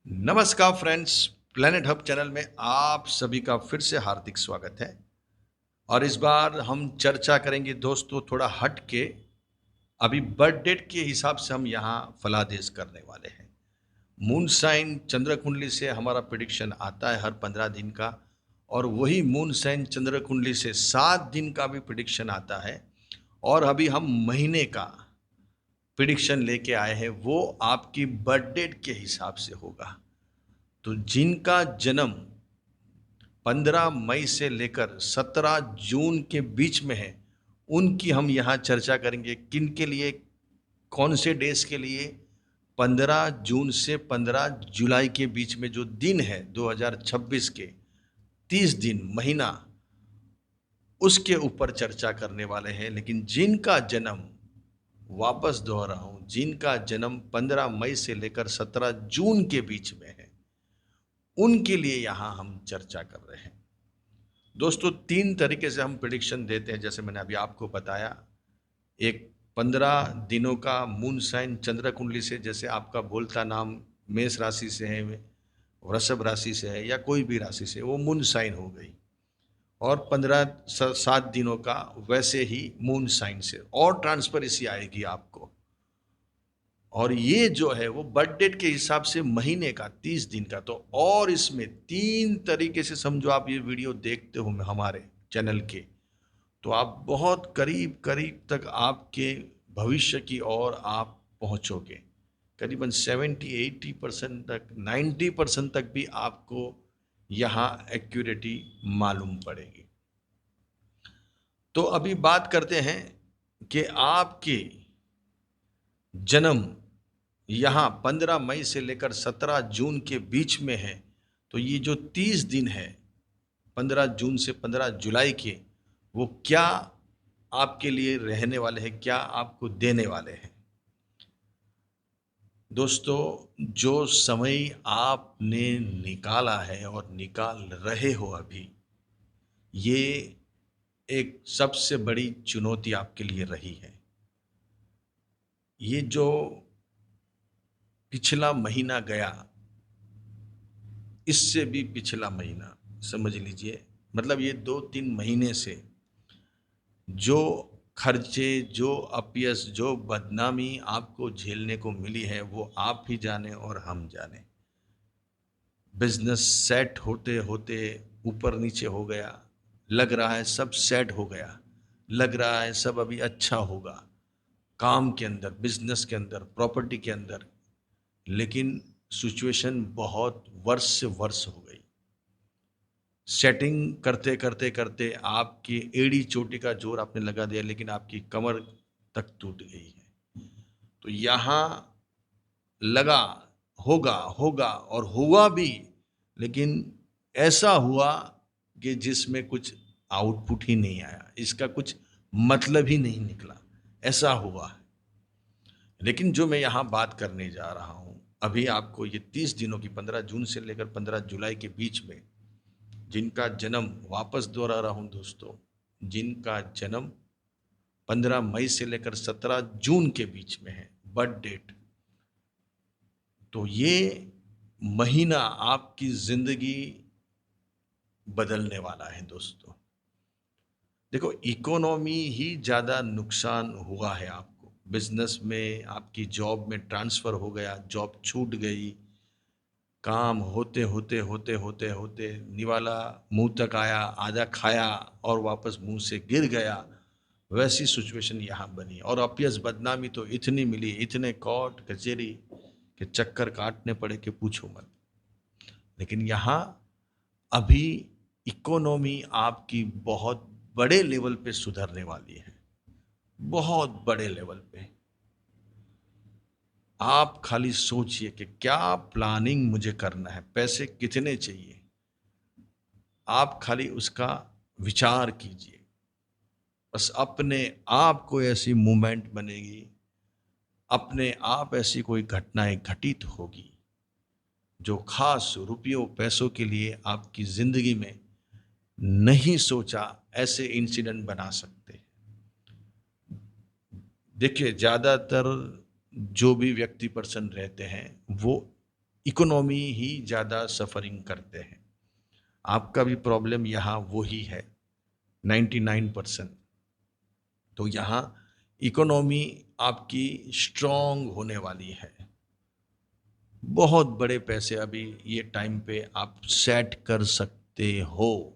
नमस्कार friends, planet hub channel में आप सभी का फिर से हार्दिक स्वागत है। और इस बार हम चर्चा करेंगे दोस्तों थोड़ा हट के। अभी बर्थ डेट के हिसाब से हम यहाँ फलादेश करने वाले हैं। मून साइन चंद्र कुंडली से हमारा प्रिडिक्शन आता है हर 15 दिन का, और वही मून साइन चंद्र कुंडली से 7 दिन का भी प्रिडिक्शन आता है। और अभी हम महीने का प्रिडिक्शन लेके आए हैं, वो आपकी बर्थ डेट के हिसाब से होगा। तो जिनका जन्म 15 मई से लेकर 17 जून के बीच में है, उनकी हम यहाँ चर्चा करेंगे। किन के लिए, कौन से डेज के लिए 15 जून से 15 जुलाई के बीच में जो दिन है 2026 के 30 दिन महीना, उसके ऊपर चर्चा करने वाले हैं। लेकिन जिनका जन्म, वापस दोहराऊं, जिनका जन्म 15 मई से लेकर 17 जून के बीच में है, उनके लिए यहाँ हम चर्चा कर रहे हैं। दोस्तों 3 तरीके से हम प्रिडिक्शन देते हैं, जैसे मैंने अभी आपको बताया। एक 15 दिनों का मून साइन चंद्र कुंडली से, जैसे आपका बोलता नाम मेष राशि से है, वृषभ राशि से है, या कोई भी राशि से, वो मून साइन हो गई। और 7 दिनों का वैसे ही मून साइन से, और ट्रांसपेरेंसी आएगी आपको। और ये जो है वो बर्थ डेट के हिसाब से महीने का 30 दिन का। तो और इसमें 3 तरीके से समझो, आप ये वीडियो देखते हो हमारे चैनल के, तो आप बहुत करीब करीब तक आपके भविष्य की ओर आप पहुंचोगे। करीबन 70-80% तक, 90% तक भी आपको यहाँ एक्यूरेटी मालूम पड़ेगी। तो अभी बात करते हैं कि आपके जन्म यहाँ 15 मई से लेकर 17 जून के बीच में है। तो ये जो 30 दिन है 15 जून से 15 जुलाई के, वो क्या आपके लिए रहने वाले हैं, क्या आपको देने वाले हैं। दोस्तों जो समय आपने निकाला है और निकाल रहे हो अभी, ये एक सबसे बड़ी चुनौती आपके लिए रही है। ये जो पिछला महीना गया, इससे भी पिछला महीना समझ लीजिए, मतलब ये 2-3 महीने से जो खर्चे, जो अपयश, जो बदनामी आपको झेलने को मिली है, वो आप ही जाने और हम जाने। बिजनेस सेट होते होते ऊपर नीचे हो गया, लग रहा है सब सेट हो गया, लग रहा है सब अभी अच्छा होगा, काम के अंदर, बिजनेस के अंदर, प्रॉपर्टी के अंदर। लेकिन सिचुएशन बहुत वर्ष से वर्ष हो गई। सेटिंग करते करते करते आपकी एड़ी चोटी का जोर आपने लगा दिया, लेकिन आपकी कमर तक टूट गई है। तो यहाँ लगा होगा होगा, और हुआ भी, लेकिन ऐसा हुआ कि जिसमें कुछ आउटपुट ही नहीं आया, इसका कुछ मतलब ही नहीं निकला, ऐसा हुआ है। लेकिन जो मैं यहाँ बात करने जा रहा हूँ अभी आपको, ये 30 दिनों की, 15 जून से लेकर 15 जुलाई के बीच में जिनका जन्म, वापस दोहरा रहा हूँ दोस्तों, जिनका जन्म 15 मई से लेकर 17 जून के बीच में है बर्थ डेट, तो ये महीना आपकी जिंदगी बदलने वाला है दोस्तों। देखो, इकोनॉमी ही ज़्यादा नुकसान हुआ है आपको। बिजनेस में, आपकी जॉब में ट्रांसफ़र हो गया, जॉब छूट गई, काम होते होते होते होते होते निवाला मुंह तक आया, आधा खाया और वापस मुंह से गिर गया, वैसी सिचुएशन यहाँ बनी। और अपयश, बदनामी तो इतनी मिली, इतने कोर्ट कचहरी के चक्कर काटने पड़े कि पूछो मत। लेकिन यहाँ अभी इकोनॉमी आपकी बहुत बड़े लेवल पे सुधरने वाली है, बहुत बड़े लेवल पे। आप खाली सोचिए कि क्या प्लानिंग मुझे करना है, पैसे कितने चाहिए, आप खाली उसका विचार कीजिए। बस अपने आप को ऐसी मूवमेंट बनेगी, अपने आप ऐसी कोई घटनाएं घटित होगी जो खास रुपयों पैसों के लिए आपकी जिंदगी में नहीं सोचा ऐसे इंसिडेंट बना सकते हैं। देखिए, ज़्यादातर जो भी व्यक्ति पर्सन रहते हैं, वो इकोनॉमी ही ज़्यादा सफरिंग करते हैं। आपका भी प्रॉब्लम यहाँ वही है, 99%। तो यहाँ इकोनॉमी आपकी स्ट्रॉन्ग होने वाली है। बहुत बड़े पैसे अभी ये टाइम पे आप सेट कर सकते हो।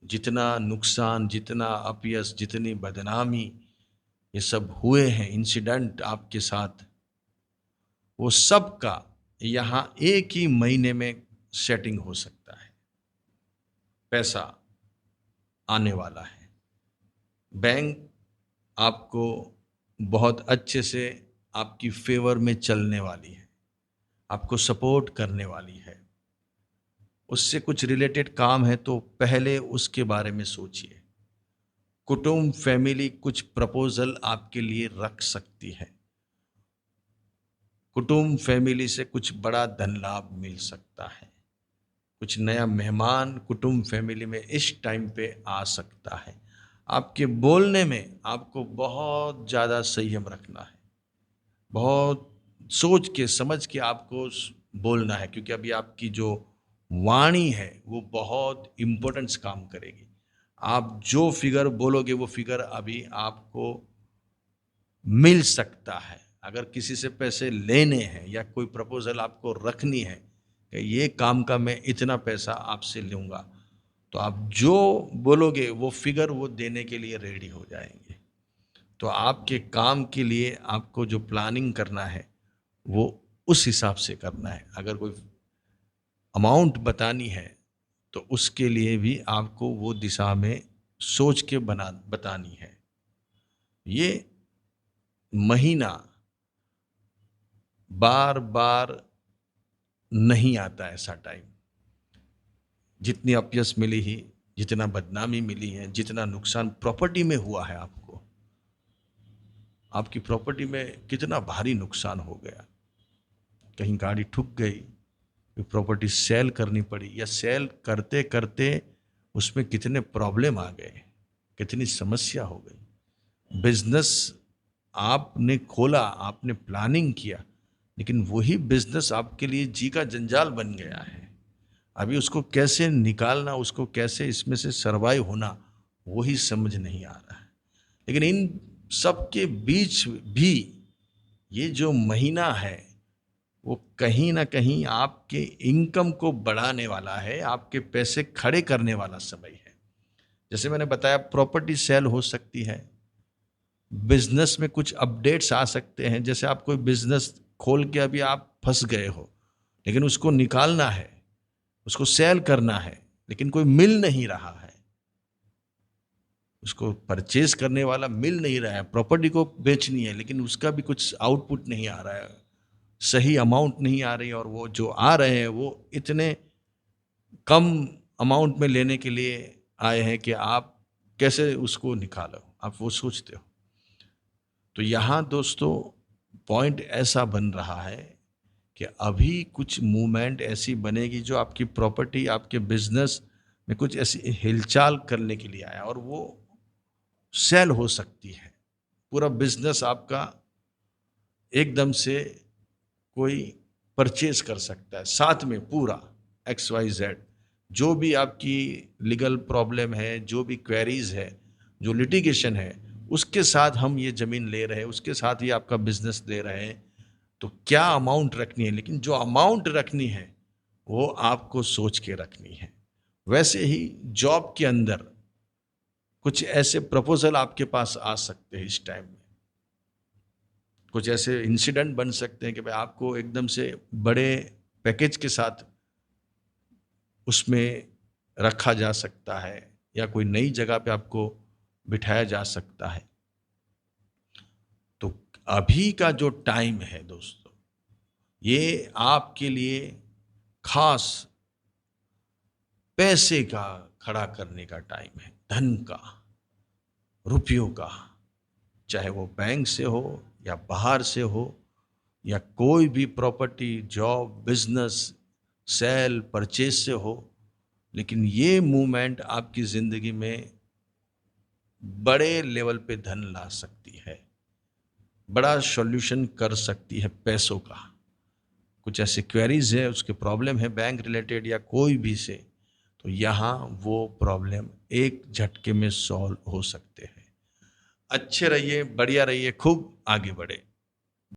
जितना नुकसान, जितना अपयश, जितनी बदनामी ये सब हुए हैं इंसिडेंट आपके साथ, वो सब का यहाँ एक ही महीने में सेटिंग हो सकता है। पैसा आने वाला है। बैंक आपको बहुत अच्छे से आपकी फेवर में चलने वाली है, आपको सपोर्ट करने वाली है। उससे कुछ रिलेटेड काम है तो पहले उसके बारे में सोचिए। कुटुंब, फैमिली कुछ प्रपोजल आपके लिए रख सकती है। कुटुंब फैमिली से कुछ बड़ा धन लाभ मिल सकता है। कुछ नया मेहमान कुटुंब फैमिली में इस टाइम पे आ सकता है। आपके बोलने में आपको बहुत ज़्यादा संयम रखना है, बहुत सोच के समझ के आपको बोलना है, क्योंकि अभी आपकी जो वाणी है वो बहुत इम्पोर्टेंस काम करेगी। आप जो फिगर बोलोगे वो फिगर अभी आपको मिल सकता है। अगर किसी से पैसे लेने हैं या कोई प्रपोजल आपको रखनी है कि ये काम का मैं इतना पैसा आपसे लूँगा, तो आप जो बोलोगे वो फिगर वो देने के लिए रेडी हो जाएंगे। तो आपके काम के लिए आपको जो प्लानिंग करना है वो उस हिसाब से करना है। अगर कोई अमाउंट बतानी है तो उसके लिए भी आपको वो दिशा में सोच के बतानी है। ये महीना बार बार नहीं आता ऐसा टाइम। जितनी अपयश मिली ही, जितना बदनामी मिली है, जितना नुकसान प्रॉपर्टी में हुआ है, आपकी प्रॉपर्टी में कितना भारी नुकसान हो गया। कहीं गाड़ी ठुक गई, प्रॉपर्टी सेल करनी पड़ी, या सेल करते करते उसमें कितने प्रॉब्लम आ गए, कितनी समस्या हो गई। बिजनेस आपने खोला, आपने प्लानिंग किया, लेकिन वही बिजनेस आपके लिए जी का जंजाल बन गया है। अभी उसको कैसे निकालना, उसको कैसे इसमें से सरवाइव होना, वही समझ नहीं आ रहा है। लेकिन इन सब के बीच भी ये जो महीना है वो कहीं ना कहीं आपके इनकम को बढ़ाने वाला है, आपके पैसे खड़े करने वाला समय है। जैसे मैंने बताया, प्रॉपर्टी सेल हो सकती है, बिजनेस में कुछ अपडेट्स आ सकते हैं। जैसे आप कोई बिजनेस खोल के अभी आप फंस गए हो, लेकिन उसको निकालना है, उसको सेल करना है, लेकिन कोई मिल नहीं रहा है, उसको परचेज करने वाला मिल नहीं रहा है। प्रॉपर्टी को बेचनी है लेकिन उसका भी कुछ आउटपुट नहीं आ रहा है, सही अमाउंट नहीं आ रही, और वो जो आ रहे हैं वो इतने कम अमाउंट में लेने के लिए आए हैं कि आप कैसे उसको निकालो, आप वो सोचते हो। तो यहाँ दोस्तों पॉइंट ऐसा बन रहा है कि अभी कुछ मूवमेंट ऐसी बनेगी जो आपकी प्रॉपर्टी, आपके बिजनेस में कुछ ऐसी हिलचाल करने के लिए आया, और वो सेल हो सकती है। पूरा बिजनेस आपका एकदम से कोई परचेज कर सकता है, साथ में पूरा XYZ जो भी आपकी लीगल प्रॉब्लम है, जो भी क्वेरीज है, जो लिटिगेशन है, उसके साथ हम ये ज़मीन ले रहे हैं, उसके साथ ही आपका बिजनेस ले रहे हैं। तो क्या अमाउंट रखनी है, लेकिन जो अमाउंट रखनी है वो आपको सोच के रखनी है। वैसे ही जॉब के अंदर कुछ ऐसे प्रपोजल आपके पास आ सकते हैं इस टाइम में। कुछ ऐसे इंसिडेंट बन सकते हैं कि भाई आपको एकदम से बड़े पैकेज के साथ उसमें रखा जा सकता है, या कोई नई जगह पे आपको बिठाया जा सकता है। तो अभी का जो टाइम है दोस्तों, ये आपके लिए खास पैसे का खड़ा करने का टाइम है, धन का, रुपयों का। चाहे वो बैंक से हो या बाहर से हो, या कोई भी property, job, business, cell purchase से हो, लेकिन ये मूवमेंट आपकी ज़िंदगी में बड़े लेवल पे धन ला सकती है, बड़ा सॉल्यूशन कर सकती है पैसों का। कुछ ऐसे क्वेरीज है, उसके प्रॉब्लम है बैंक रिलेटेड या कोई भी से, तो यहाँ वो प्रॉब्लम एक झटके में सॉल्व हो सकते हैं। अच्छे रहिए, बढ़िया रहिए, खूब आगे बढ़े।